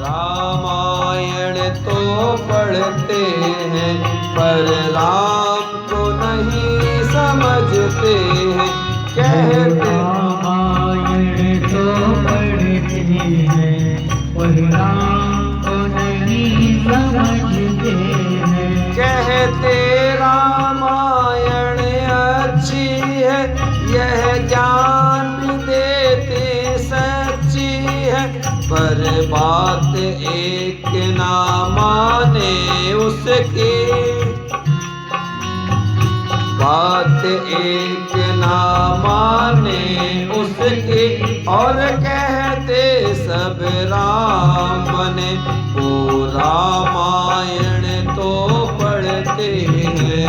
रामायण तो पढ़ते हैं पर राम को नहीं समझते हैं। कहते रामायण तो पढ़ते हैं पर राम को नहीं समझते हैं। कहते रामायण अच्छी है, यह ज्ञान देते सच्ची है, पर बात एक ना माने उसकी, बात एक ना माने उसकी, और कहते सब राम बने। वो रामायण तो पढ़ते हैं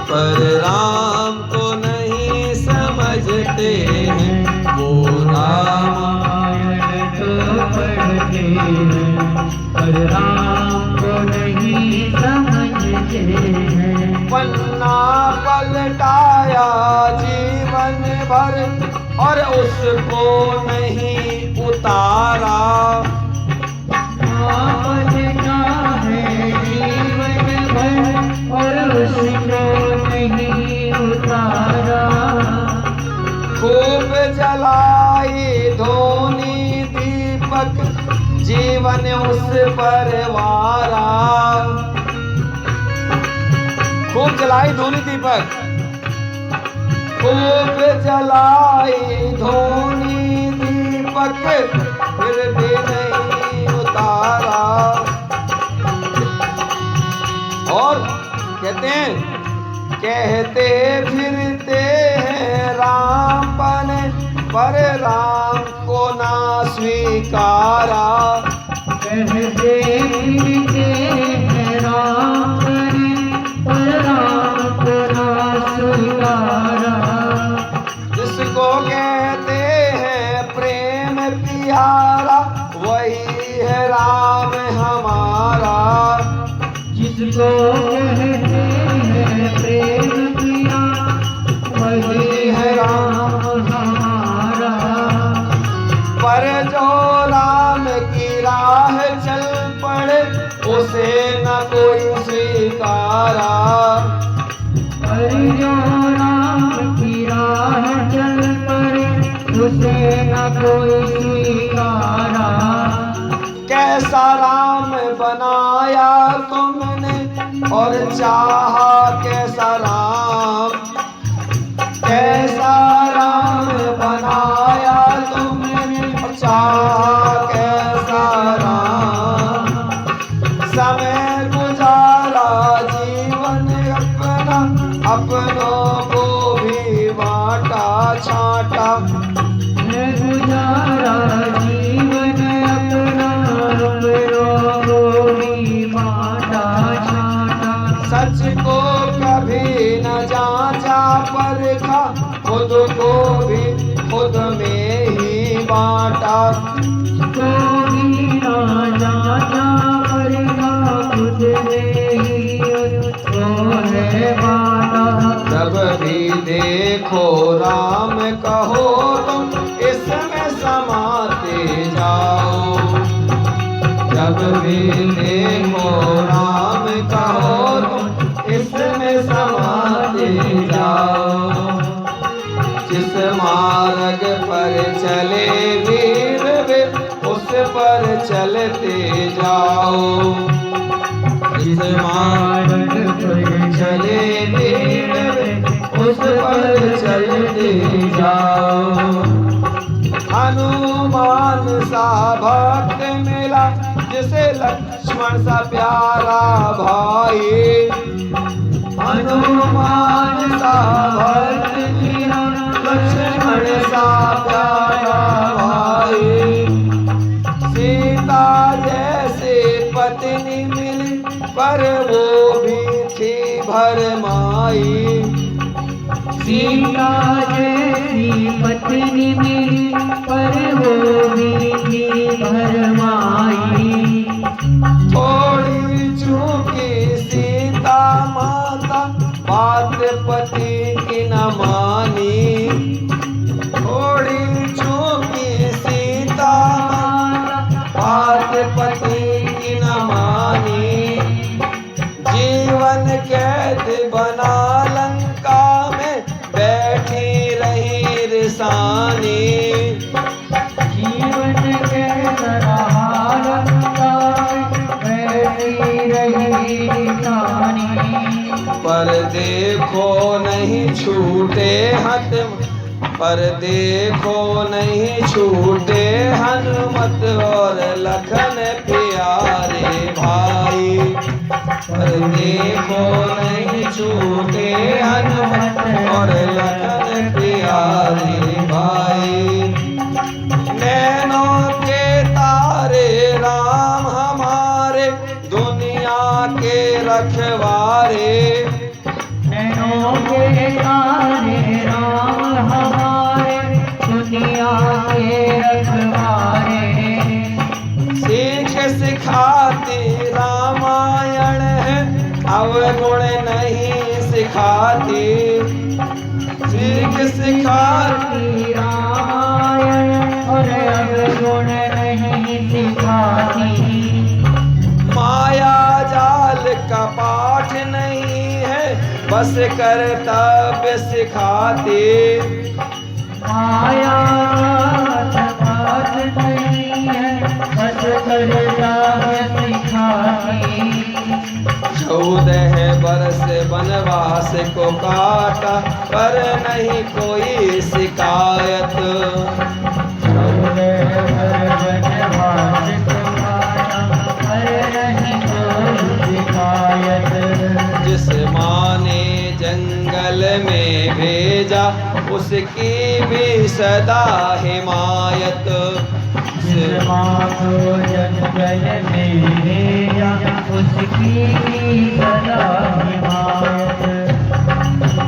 पर राम को नहीं समझते हैं। वो रामायण तो पढ़ते हैं पर राम को नहीं समझते हैं। पन्ना पलटाया जीवन भर और उसको नहीं उतारा। पलटा है जीवन भर और उसको नहीं उतारा। खूब जलाई धोनी दीपक जीवन उस पर वारा। खूब जलाई धोनी दीपक, खूब जलाई धोनी दीपक, फिर भी नहीं उतारा। और कहते हैं, कहते फिरते हैं राम बने पर राम को ना स्वीकारा। कहते फिरते हैं राम बने पर राम को ना स्वीकारा। जिसको कहते हैं प्रेम प्यारा वही है राम हमारा। जिसको कहते हैं प्रेम प्यारा वही है राम हमारा। पर जो राम की राह चल पड़े उसे न कोई स्वीकारा। पर जो राम की राह चल पड़े उसे न कोई स्वीकारा। कैसा राम बनाया तुमने और चाहा कैसा राम। कैसा राम बनाया तुमने और चाहा कैसा राम। समय गुजारा जीवन अपना, अपनों को भी बांटा छाटा। गुजारा जीवन अपना, अपनों को भी बांटा छाटा। सच को कभी न जांचा परखा, खुद को भी खुद में ही बांटा। को भी न जांचा परखा, खुद में ही उसको है बांटा। जब भी देखो राम कहो तुम इसमें समाते जाओ। जब भी देखो राम कहो तुम इसमें समाते जाओ। जिस मार्ग पर चले वीर वे उस पर चलते जाओ। जिस मार्ग पर चले वीर वे उस पर चलते जाओ। हनुमान सा भक्त मिला जिसे लक्ष्मण सा प्यारा भाई। हनुमान सा भक्त मिला लक्ष्मण सा प्यारा भाई। सीता जैसे पत्नी मिली पर वो भी थी भरमाई। सीता जैसी पत्नी मिली पर वो भी थी भरमाई। थोड़ी चूकी सीता माता बात पति की न मानी। थोड़ी चूकी सीता पति की न मानी, जीवन कैद बना लंका में बैठी रही रिसानी। जीवन के लंका बैठी रही निशानी। पर देखो नहीं छूटे पर देखो नहीं छूटे हनुमत और लखन प्यारे भाई। पर देखो नहीं छूटे हनुमत और लखन प्यारे भाई। नैनों के तारे राम हमारे दुनिया के रखवारे। नैनों के तारे राम हमारे दुनिया के रखवारे। सीख सिखाती रामायण है अवगुण नहीं सिखाती। सीख सिखाती रामायण और अवगुण नहीं सिखाती। माया जाल का पाठ नहीं है बस कर्तव्य सिखाती। माया पाठ नहीं है बस कर्तव्य सिखाती। 14 बरस वनवास को काटा पर नहीं कोई शिकायत। जिस माँ ने जंगल में भेजा उसकी भी सदा हिमायत। जिस माँ को जंगल में भेजा उसकी भी सदा हिमायत।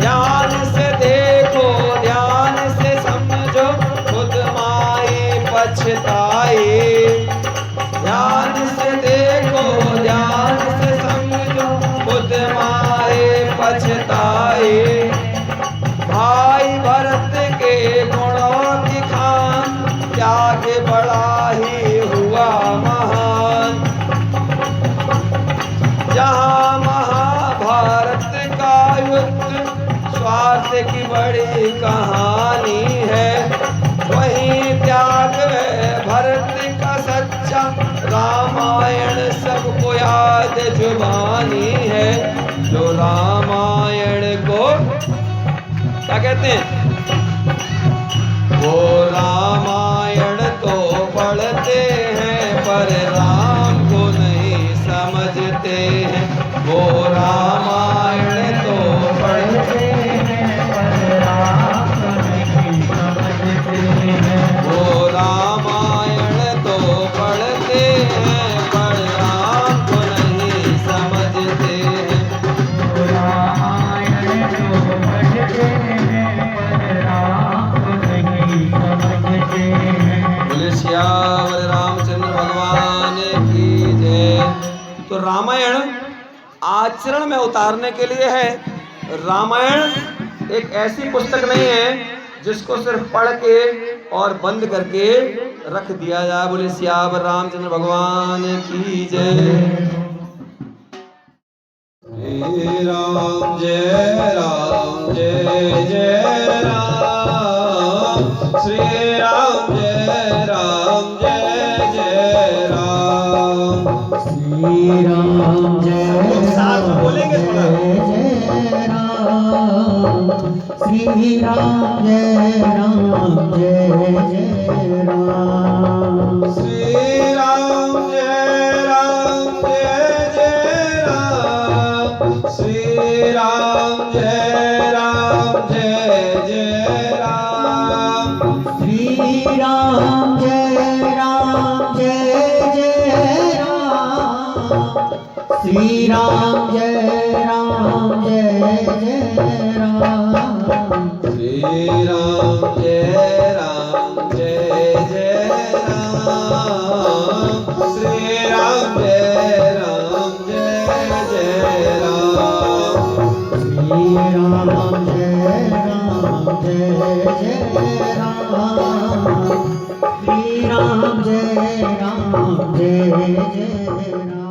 ध्यान से देखो ध्यान से समझो खुद माई पछताई। ध्यान से देखो ध्यान से समझो खुद माई पछताई। भाई भरत के गुणों की खान त्याग बड़ा ही हुआ महान। जहाँ महाभारत का युद्ध स्वार्थ की बड़ी कहानी है वहीं त्याग है भरत का सच्चा। रामायण सबको याद जुबानी है जो रामायण को क्या कहते हैं वो रामायण तो पढ़ते हैं पर राम को नहीं समझते हैं। वो रामायण तो पढ़ते हैं पर राम को नहीं समझते हैं। वो रामायण तो पढ़ते हैं पर राम को नहीं समझते हैं। वो रामायण तो पढ़ते हैं पर राम को नहीं समझते हैं। बोले श्यावर रामचंद्र भगवान की जय। तो रामायण आचरण में उतारने के लिए है। रामायण एक ऐसी पुस्तक नहीं है जिसको सिर्फ पढ़ के और बंद करके रख दिया जाए। बोले श्यावर रामचंद्र भगवान की जय। श्री राम जय जय राम। श्री राम जय जय राम। श्री राम जय साथ में बोलेंगे थोड़ा। जय राम। श्री राम जय जय राम। श्री राम जय जय राम। श्री राम जय जय राम। श्री राम जय जय राम। श्री राम जय जय राम। श्री राम जय जय राम। श्री राम जय जय राम। श्री राम जय जय राम। श्री राम जय राम जय जय राम